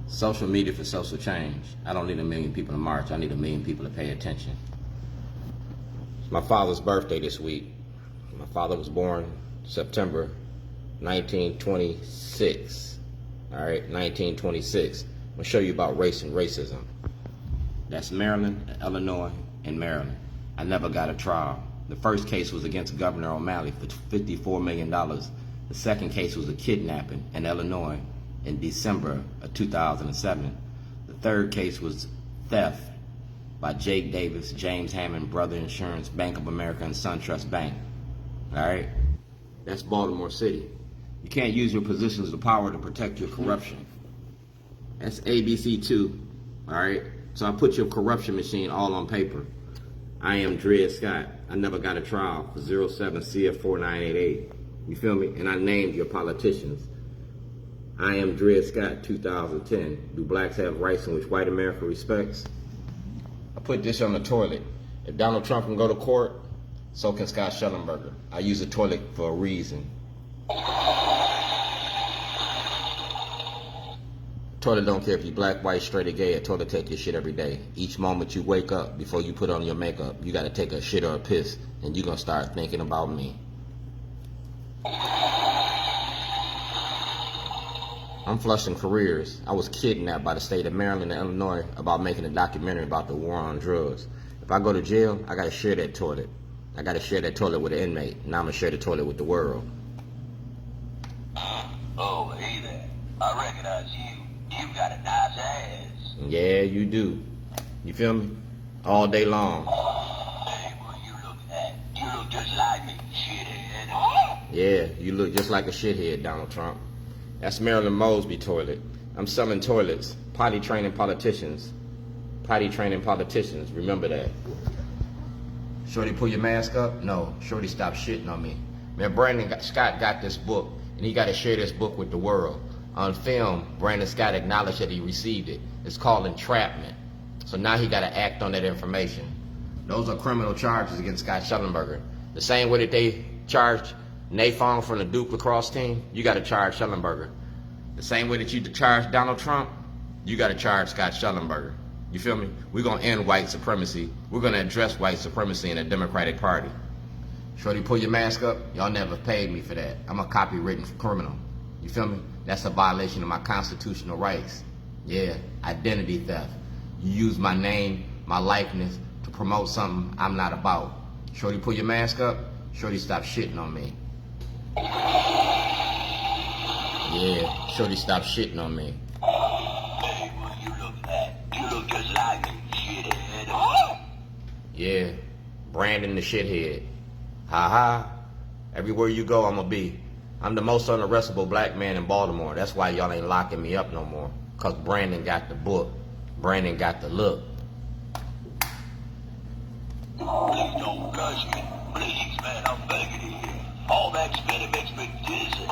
Social media for social change. I don't need 1 million people to march. I need 1 million people to pay attention. It's my father's birthday this week. My father was born September 1926. All right, 1926. I'm gonna show you about race and racism. That's Maryland, Illinois, and Maryland. I never got a trial. The first case was against Governor O'Malley for $54 million. The second case was a kidnapping in Illinois in December of 2007. The third case was theft by Jake Davis, James Hammond, Brother Insurance, Bank of America, and SunTrust Bank. All right? That's Baltimore City. You can't use your positions of power to protect your corruption. That's ABC 2. All right? So I put your corruption machine all on paper. I am Dred Scott. I never got a trial for 07 CF 4988. You feel me? And I named your politicians. I am Dred Scott, 2010. Do blacks have rights in which white America respects? I put this on the toilet. If Donald Trump can go to court, so can Scott Shellenberger. I use a toilet for a reason. Toilet don't care if you black, white, straight, or gay. A toilet take your shit every day. Each moment you wake up, before you put on your makeup, you gotta take a shit or a piss, and you're gonna start thinking about me. I'm flushing careers. I was kidnapped by the state of Maryland and Illinois about making a documentary about the war on drugs. If I go to jail, I gotta share that toilet. I gotta share that toilet with an inmate. Now I'm gonna share the toilet with the world. Oh, hey there. I recognize you. You got a nice ass. Yeah, you do. You feel me? All day long. Hey, well, you look just like me, shithead. Yeah, you look just like a shithead, Donald Trump. That's Marilyn Mosby toilet. I'm selling toilets. Potty training politicians. Potty training politicians. Remember that. Shorty, pull your mask up? No. Shorty, stop shitting on me. Man, Scott got this book, and he got to share this book with the world. On film, Brandon Scott acknowledged that he received it. It's called entrapment. So now he got to act on that information. Those are criminal charges against Scott Shellenberger. The same way that they charged Nathon from the Duke lacrosse team, you got to charge Shellenberger. The same way that you charge Donald Trump, you got to charge Scott Shellenberger. You feel me? We're going to end white supremacy. We're going to address white supremacy in the Democratic Party. Shorty, pull your mask up. Y'all never paid me for that. I'm a copywritten criminal. You feel me? That's a violation of my constitutional rights. Yeah, identity theft. You use my name, my likeness to promote something I'm not about. Shorty, pull your mask up. Shorty, stop shitting on me. Yeah, Shorty, stop shitting on me. Hey, well, you look just like me, shithead. Yeah, Brandon the shithead. Ha ha. Everywhere you go, I'ma be. I'm the most unarrestable black man in Baltimore. That's why y'all ain't locking me up no more. Cause Brandon got the book. Brandon got the look. Please don't gush me. Please, man, I'm begging you. All that spinning makes me dizzy.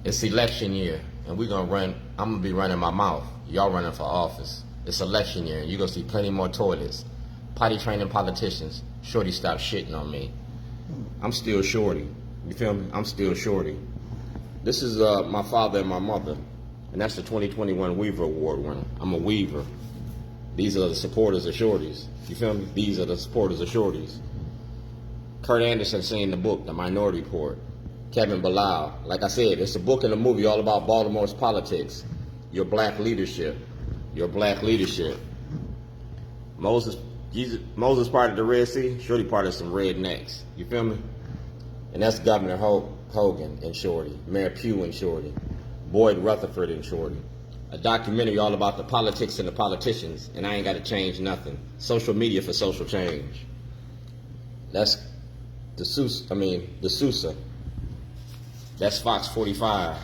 It's election year, and I'm gonna be running my mouth. Y'all running for office. It's election year, and you're gonna see plenty more toilets. Potty training politicians. Shorty, stop shitting on me. I'm still Shorty. You feel me? I'm still Shorty. This is my father and my mother, and that's the 2021 Weaver Award winner. I'm a Weaver. These are the supporters of Shorties. You feel me? These are the supporters of Shorties. Kurt Anderson seen the book, The Minority Report. Kevin Bilal. Like I said, it's a book and a movie all about Baltimore's politics. Your black leadership. Your black leadership. Moses part of the Red Sea. Shorty part of some rednecks. You feel me? And that's Governor Hogan and Shorty. Mayor Pugh and Shorty. Boyd Rutherford and Shorty. A documentary all about the politics and the politicians, and I ain't got to change nothing. Social media for social change. That's the Sousa. That's Fox 45.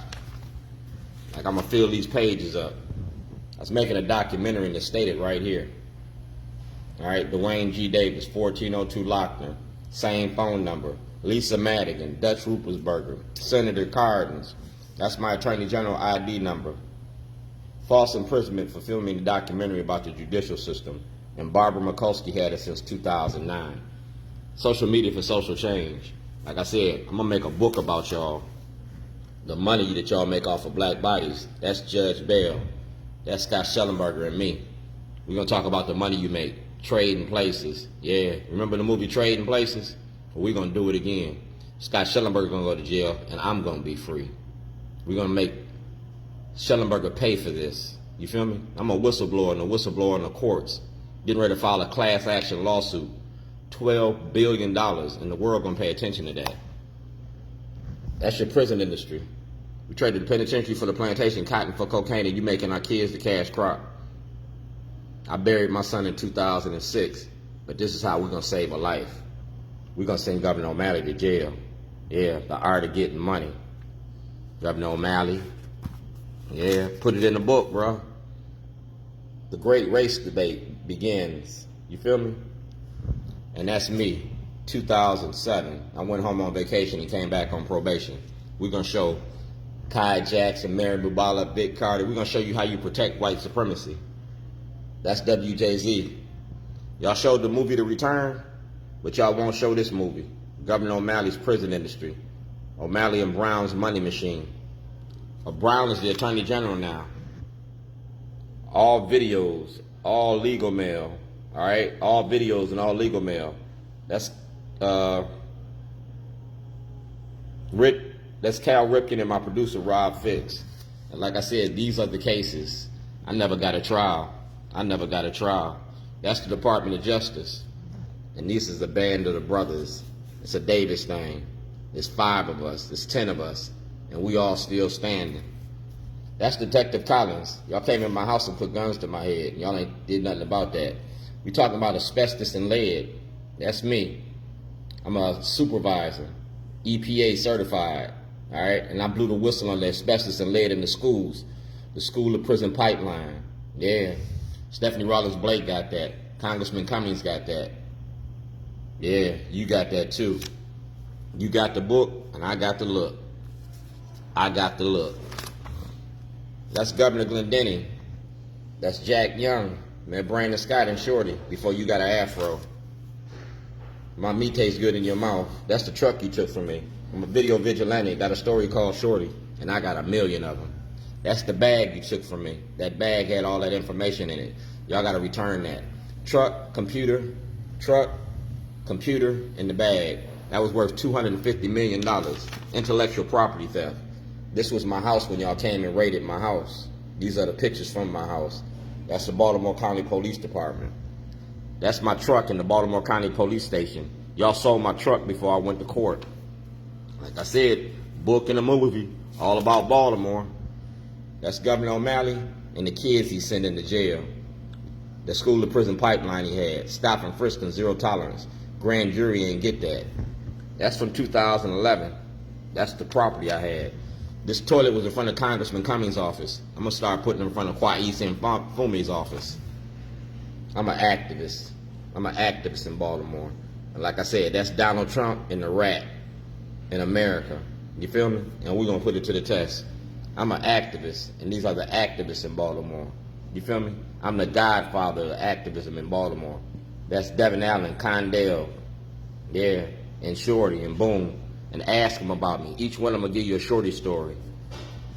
Like, I'm gonna fill these pages up. I was making a documentary and it's stated right here. All right, Dwayne G. Davis, 1402 Lochner, same phone number. Lisa Madigan, Dutch Ruppersberger, Senator Hardin. That's my Attorney General ID number. False imprisonment for filming the documentary about the judicial system. And Barbara Mikulski had it since 2009. Social media for social change. Like I said, I'm gonna make a book about y'all. The money that y'all make off of black bodies, that's Judge Bell. That's Scott Shellenberger and me. We're going to talk about the money you make. Trading places. Yeah, remember the movie Trading Places? Well, we're going to do it again. Scott Shellenberger going to go to jail, and I'm going to be free. We're going to make Shellenberger pay for this. You feel me? I'm a whistleblower, and a whistleblower in the courts. Getting ready to file a class action lawsuit. $12 billion, and the world going to pay attention to that. That's your prison industry. We traded the penitentiary for the plantation cotton for cocaine, and you making our kids the cash crop. I buried my son in 2006, but this is how we're going to save a life. We're going to send Governor O'Malley to jail. Yeah, the art of getting money. Governor O'Malley. Yeah, put it in the book, bro. The great race debate begins. You feel me? And that's me. 2007. I went home on vacation and came back on probation. We're going to show Kai Jackson, Mary Bubala, Big Carter. We're going to show you how you protect white supremacy. That's WJZ. Y'all showed the movie The Return, but y'all won't show this movie. Governor O'Malley's prison industry. O'Malley and Brown's money machine. Brown is the Attorney General now. All videos, all legal mail. All right? All videos and all legal mail. That's Cal Ripken and my producer, Rob Fix. And like I said, these are the cases. I never got a trial. That's the Department of Justice. And this is the band of the brothers. It's a Davis thing. There's 5 of us. There's 10 of us. And we all still standing. That's Detective Collins. Y'all came in my house and put guns to my head. Y'all ain't did nothing about that. We talking about asbestos and lead. That's me. I'm a supervisor. EPA certified. All right? And I blew the whistle on the asbestos and lead in the schools. The school to prison pipeline. Yeah. Stephanie Rollins Blake got that. Congressman Cummings got that. Yeah, you got that too. You got the book, and I got the look. That's Governor Glendenning. That's Jack Young. Man, Brandon Scott and Shorty before you got an afro. My meat tastes good in your mouth. That's the truck you took from me. I'm a video vigilante. Got a story called Shorty, and I got 1 million of them. That's the bag you took from me. That bag had all that information in it. Y'all got to return that. Truck, computer, in the bag. That was worth $250 million. Intellectual property theft. This was my house when y'all came and raided my house. These are the pictures from my house. That's the Baltimore County Police Department. That's my truck in the Baltimore County Police Station. Y'all sold my truck before I went to court. Like I said, book and a movie, all about Baltimore. That's Governor O'Malley and the kids he's sending to jail. The school to prison pipeline he had. Stop and frisk and zero tolerance. Grand jury ain't get that. That's from 2011. That's the property I had. This toilet was in front of Congressman Cummings' office. I'm going to start putting it in front of Kwesi Fumi's office. I'm an activist. In Baltimore. And like I said, that's Donald Trump and the rat in America. You feel me? And we're going to put it to the test. I'm an activist, and these are the activists in Baltimore. You feel me? I'm the godfather of activism in Baltimore. That's Devin Allen, Condell, yeah, and Shorty, and Boom. And ask them about me. Each one of them will give you a Shorty story.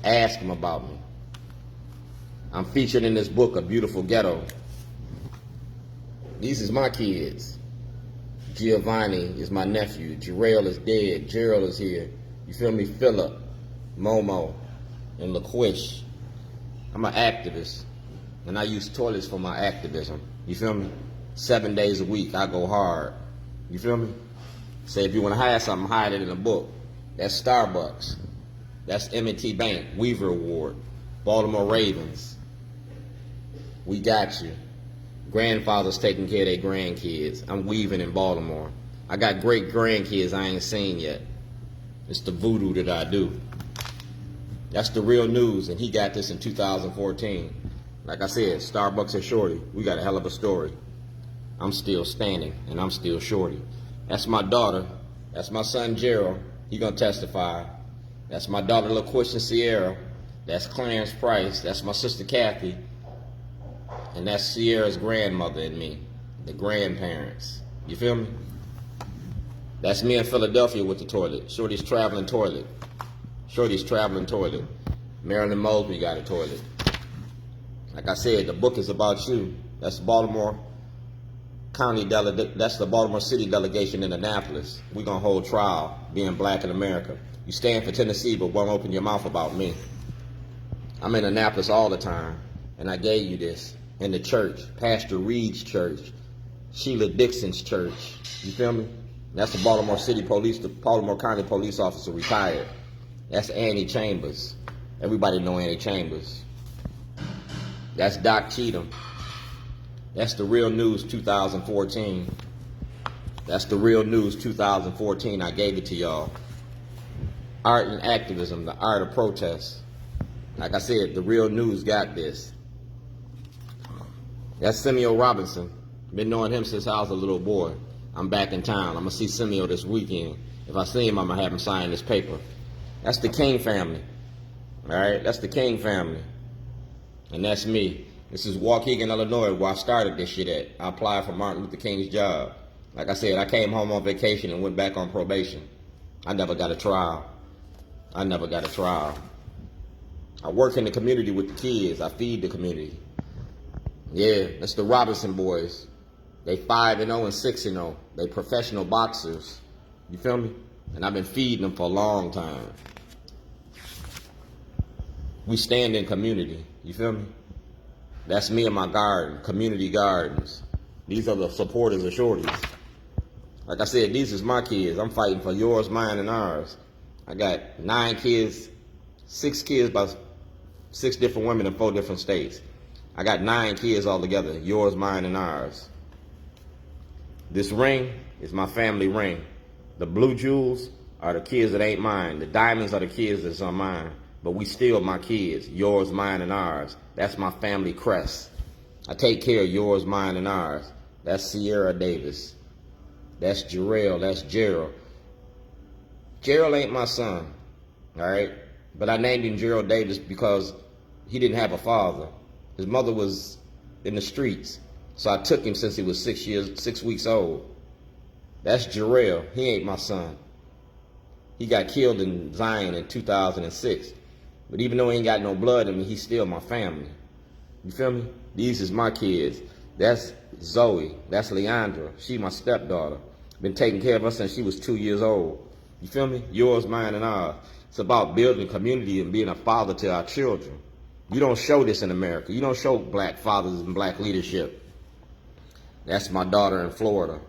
Ask them about me. I'm featured in this book, A Beautiful Ghetto. These is my kids. Giovanni is my nephew. Jarrell is dead. Gerald is here. You feel me? Philip, Momo, and LaQuish. I'm an activist, and I use toilets for my activism. You feel me? 7 days a week, I go hard. You feel me? Say if you want to hide something, hide it in a book. That's Starbucks. That's M&T Bank, Weaver Award, Baltimore Ravens. We got you. Grandfathers taking care of their grandkids. I'm weaving in Baltimore. I got great grandkids I ain't seen yet. It's the voodoo that I do. That's the real news, and he got this in 2014. Like I said, Starbucks and Shorty, we got a hell of a story. I'm still standing, and I'm still Shorty. That's my daughter. That's my son, Gerald. He gonna testify. That's my daughter, LaQuish and Sierra. That's Clarence Price. That's my sister, Kathy. And that's Sierra's grandmother and me, the grandparents. You feel me? That's me in Philadelphia with the toilet. Shorty's traveling toilet. Shorty's traveling toilet. Marilyn Mosby got a toilet. Like I said, the book is about you. That's Baltimore County that's the Baltimore City delegation in Annapolis. We're gonna hold trial being black in America. You stand for Tennessee but won't open your mouth about me. I'm in Annapolis all the time, and I gave you this. In the church, Pastor Reed's church, Sheila Dixon's church. You feel me? That's the Baltimore City Police, the Baltimore County Police officer retired. That's Annie Chambers. Everybody know Annie Chambers. That's Doc Cheatham. That's the Real News 2014. That's the Real News 2014. I gave it to y'all. Art and activism, the art of protest. Like I said, the Real News got this. That's Samuel Robinson. Been knowing him since I was a little boy. I'm back in town. I'm gonna see Samuel this weekend. If I see him, I'm gonna have him sign this paper. That's the King family. All right, that's the King family. And that's me. This is Waukegan, Illinois, where I started this shit at. I applied for Martin Luther King's job. Like I said, I came home on vacation and went back on probation. I never got a trial. I never got a trial. I work in the community with the kids. I feed the community. Yeah, that's the Robinson boys. They 5-0 and 6-0. They professional boxers. You feel me? And I've been feeding them for a long time. We stand in community. You feel me? That's me and my garden, community gardens. These are the supporters of Shorties. Like I said, these is my kids. I'm fighting for yours, mine, and ours. I got 9 kids, 6 kids by 6 different women in 4 different states. I got 9 kids altogether, yours, mine, and ours. This ring is my family ring. The blue jewels are the kids that ain't mine. The diamonds are the kids that's on mine. But we still my kids, yours, mine, and ours. That's my family crest. I take care of yours, mine, and ours. That's Sierra Davis. That's Jarrell. That's Gerald. Gerald ain't my son, all right? But I named him Gerald Davis because he didn't have a father. His mother was in the streets. So I took him since he was 6 weeks old. That's Jarrell. He ain't my son. He got killed in Zion in 2006. But even though he ain't got no blood in me, he's still my family. You feel me? These is my kids. That's Zoe. That's Leandra. She my stepdaughter. Been taking care of her since she was 2 years old. You feel me? Yours, mine, and ours. It's about building community and being a father to our children. You don't show this in America. You don't show black fathers and black leadership. That's my daughter in Florida.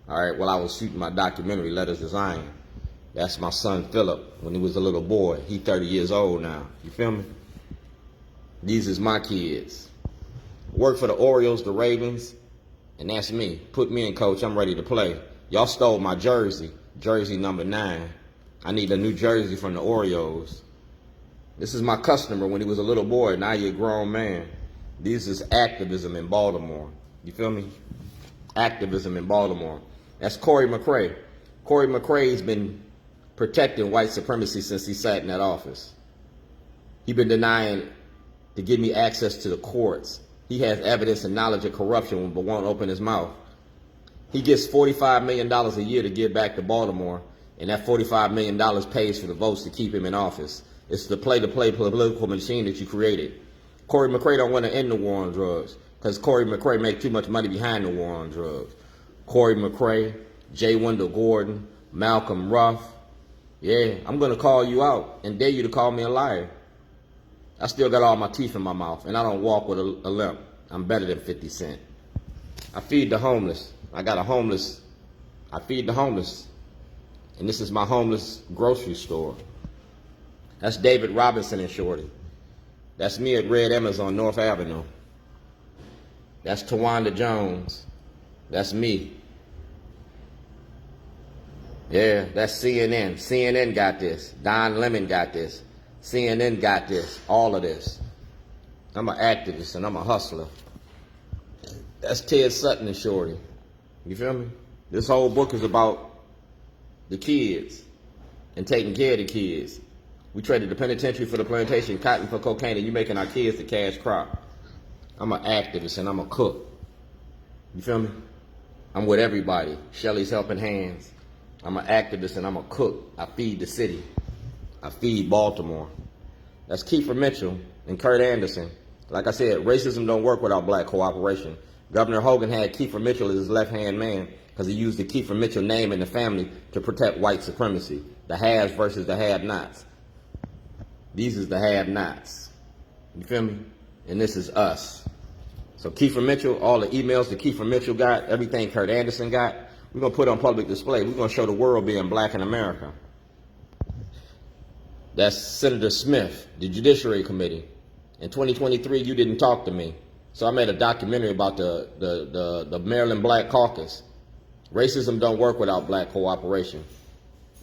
All right, while I was shooting my documentary, Letters to Zion. That's my son, Philip, when he was a little boy. He 30 years old now. You feel me? These is my kids. Work for the Orioles, the Ravens, and that's me. Put me in, coach. I'm ready to play. Y'all stole my jersey, jersey number 9. I need a new jersey from the Orioles. This is my customer when he was a little boy. Now you're a grown man. This is activism in Baltimore. You feel me? Activism in Baltimore. That's Corey McRae. Corey McRae's been protecting white supremacy since he sat in that office. He's been denying to give me access to the courts. He has evidence and knowledge of corruption but won't open his mouth. He gets $45 million a year to give back to Baltimore, and that $45 million pays for the votes to keep him in office. It's the play-to-play political machine that you created. Corey McRae don't want to end the war on drugs because Corey McRae makes too much money behind the war on drugs. Corey McRae, J. Wendell Gordon, Malcolm Ruff. Yeah, I'm going to call you out and dare you to call me a liar. I still got all my teeth in my mouth, and I don't walk with a limp. I'm better than 50 Cent. I feed the homeless. I got a homeless. I feed the homeless. And this is my homeless grocery store. That's David Robinson and Shorty. That's me at Red Emmers on North Avenue. That's Tawanda Jones. That's me. Yeah, that's CNN. CNN got this. Don Lemon got this. CNN got this. All of this. I'm an activist and I'm a hustler. That's Ted Sutton and Shorty. You feel me? This whole book is about the kids and taking care of the kids. We traded the penitentiary for the plantation, cotton for cocaine, and you making our kids the cash crop. I'm an activist and I'm a cook. You feel me? I'm with everybody. Shelly's Helping Hands. I'm an activist and I'm a cook. I feed the city. I feed Baltimore. That's Kiefer Mitchell and Kurt Anderson. Like I said, racism don't work without black cooperation. Governor Hogan had Kiefer Mitchell as his left-hand man because he used the Kiefer Mitchell name in the family to protect white supremacy. The haves versus the have-nots. These is the have-nots. You feel me? And this is us. So Kiefer Mitchell, all the emails that Kiefer Mitchell got, everything Kurt Anderson got, we're going to put on public display. We're going to show the world being black in America. That's Senator Smith, the Judiciary Committee. In 2023, you didn't talk to me. So I made a documentary about the Maryland Black Caucus. Racism don't work without black cooperation.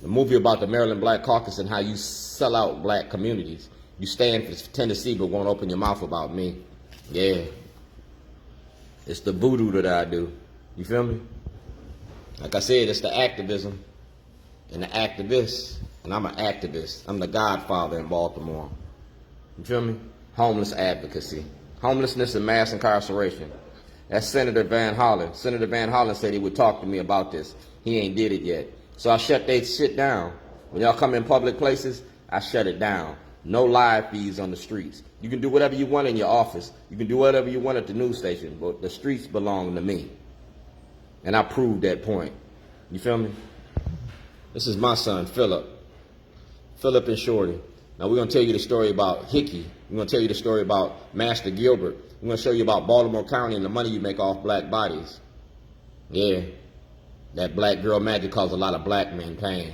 The movie about the Maryland Black Caucus and how you sell out black communities. You stand for Tennessee but won't open your mouth about me. Yeah. It's the voodoo that I do. You feel me? Like I said, it's the activism and the activists. And I'm an activist. I'm the godfather in Baltimore. You feel me? Homeless advocacy. Homelessness and mass incarceration. That's Senator Van Hollen. Senator Van Hollen said he would talk to me about this. He ain't did it yet. So I shut that shit down. When y'all come in public places, I shut it down. No live feeds on the streets. You can do whatever you want in your office. You can do whatever you want at the news station. But the streets belong to me. And I proved that point. You feel me? This is my son, Philip. Philip and Shorty. Now we're going to tell you the story about Hickey. We're going to tell you the story about Master Gilbert. We're going to show you about Baltimore County and the money you make off black bodies. Yeah. That black girl magic caused a lot of black men pain.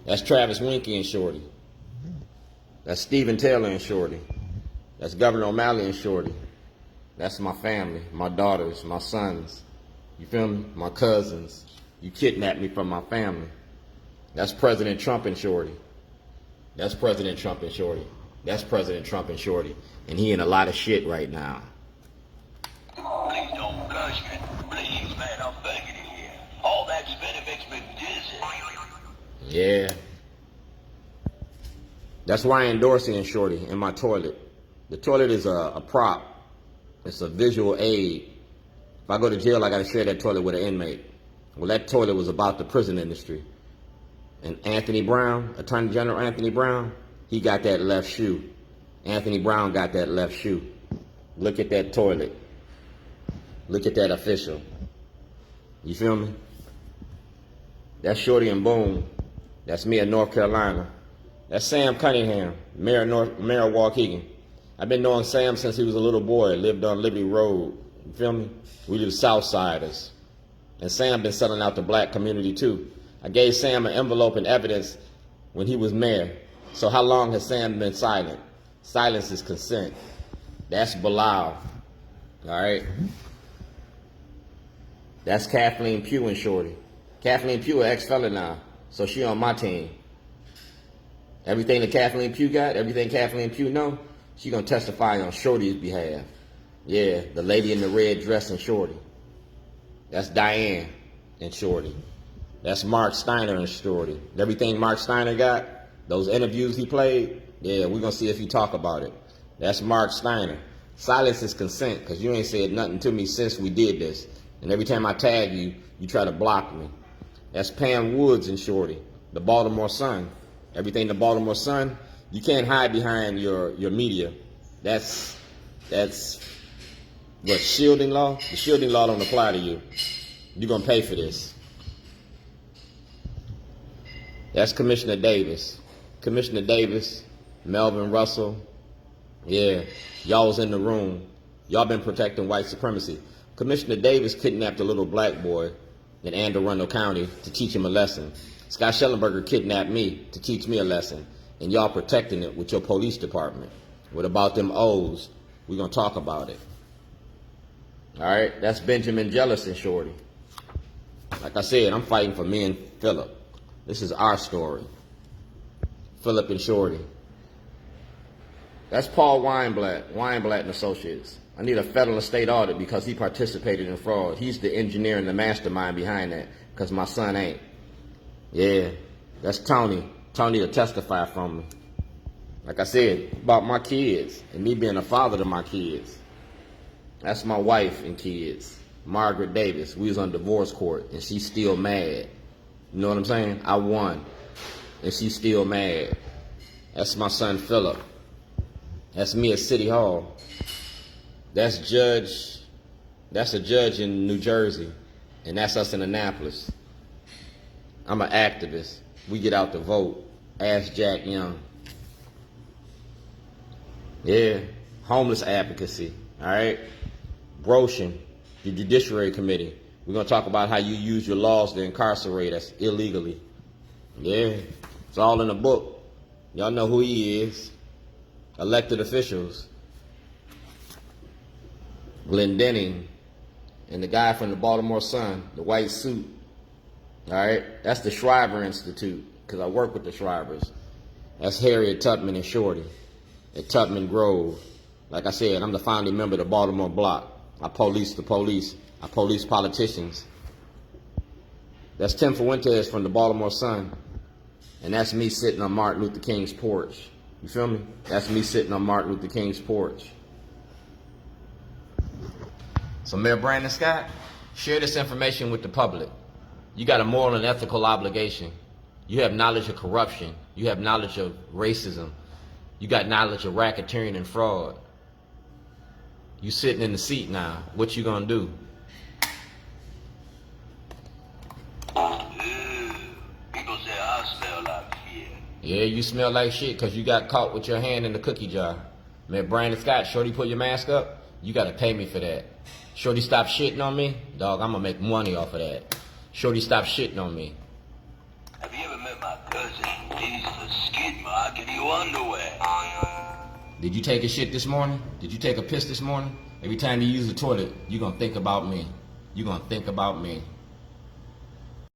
That's Travis Winkie and Shorty. That's Stephen Taylor and Shorty. That's Governor O'Malley and Shorty. That's my family, my daughters, my sons. You feel me? My cousins. You kidnapped me from my family. That's President Trump and Shorty. That's President Trump and Shorty. That's President Trump and Shorty. And he in a lot of shit right now. Please don't gush me. Please, man, I'm begging you here. All that spinning makes me dizzy. Yeah. That's Ryan Dorsey and Shorty in my toilet. The toilet is a prop. It's a visual aid. If I go to jail, I got to share that toilet with an inmate. Well, that toilet was about the prison industry. And Anthony Brown, Attorney General Anthony Brown, he got that left shoe. Anthony Brown got that left shoe. Look at that toilet. Look at that official. You feel me? That's Shorty and Boone. That's me in North Carolina. That's Sam Cunningham, Mayor of Waukegan. I've been knowing Sam since he was a little boy, lived on Liberty Road. You feel me? We the Southsiders. And Sam been selling out the black community too. I gave Sam an envelope and evidence when he was mayor. So how long has Sam been silent? Silence is consent. That's Bilal. All right? That's Kathleen Pugh and Shorty. Kathleen Pugh an ex-felon now, so she on my team. Everything that Kathleen Pugh got, everything Kathleen Pugh know, she gonna testify on Shorty's behalf. Yeah, the lady in the red dress and Shorty. That's Diane and Shorty. That's Mark Steiner and Shorty. Everything Mark Steiner got, those interviews he played, yeah, we're gonna see if he talk about it. That's Mark Steiner. Silence is consent, because you ain't said nothing to me since we did this. And every time I tag you, you try to block me. That's Pam Woods and Shorty, the Baltimore Sun. Everything the Baltimore Sun, you can't hide behind your media. That's what, shielding law? The shielding law don't apply to you. You're gonna pay for this. That's Commissioner Davis. Commissioner Davis, Melvin Russell. Yeah, y'all was in the room. Y'all been protecting white supremacy. Commissioner Davis kidnapped a little black boy in Anne Arundel County to teach him a lesson. Scott Shellenberger kidnapped me to teach me a lesson. And y'all protecting it with your police department. What about them O's? We're going to talk about it. All right, that's Benjamin Jealous and Shorty. Like I said, I'm fighting for me and Philip. This is our story. Philip and Shorty. That's Paul Weinblatt and Associates. I need a federal estate audit because he participated in fraud. He's the engineer and the mastermind behind that, because my son ain't. Yeah, that's Tony. Tony will testify from me. Like I said, about my kids and me being a father to my kids. That's my wife and kids, Margaret Davis. We was on divorce court and she's still mad. You know what I'm saying? I won. and she's still mad. That's my son Philip. That's me at City Hall. That's a judge in New Jersey, and that's us in Annapolis. I'm an activist. We get out to vote. Ask Jack Young. Yeah, homeless advocacy, all right? Broshin, the Judiciary Committee. We're going to talk about how you use your laws to incarcerate us illegally. Yeah, it's all in the book. Y'all know who he is. Elected officials. Glendenning and the guy from the Baltimore Sun, the white suit. All right, that's the Shriver Institute, because I work with the Shrivers. That's Harriet Tubman and Shorty at Tubman Grove. Like I said, I'm the founding member of the Baltimore Block. I police the police. I police politicians. That's Tim Fuentes from the Baltimore Sun. And that's me sitting on Martin Luther King's porch. You feel me? That's me sitting on Martin Luther King's porch. So Mayor Brandon Scott, share this information with the public. You got a moral and ethical obligation. You have knowledge of corruption. You have knowledge of racism. You got knowledge of racketeering and fraud. You sitting in the seat now. What you gonna do? People say I smell like shit. Yeah, you smell like shit because you got caught with your hand in the cookie jar. Mayor Brandon Scott, Shorty, put your mask up. You gotta pay me for that. Shorty, stop shitting on me. Dog, I'm gonna make money off of that. Shorty, stop shitting on me. Have you ever met my cousin? He's the skid mark in your underwear. Did you take a shit this morning? Did you take a piss this morning? Every time you use the toilet, you're gonna think about me. You're gonna think about me.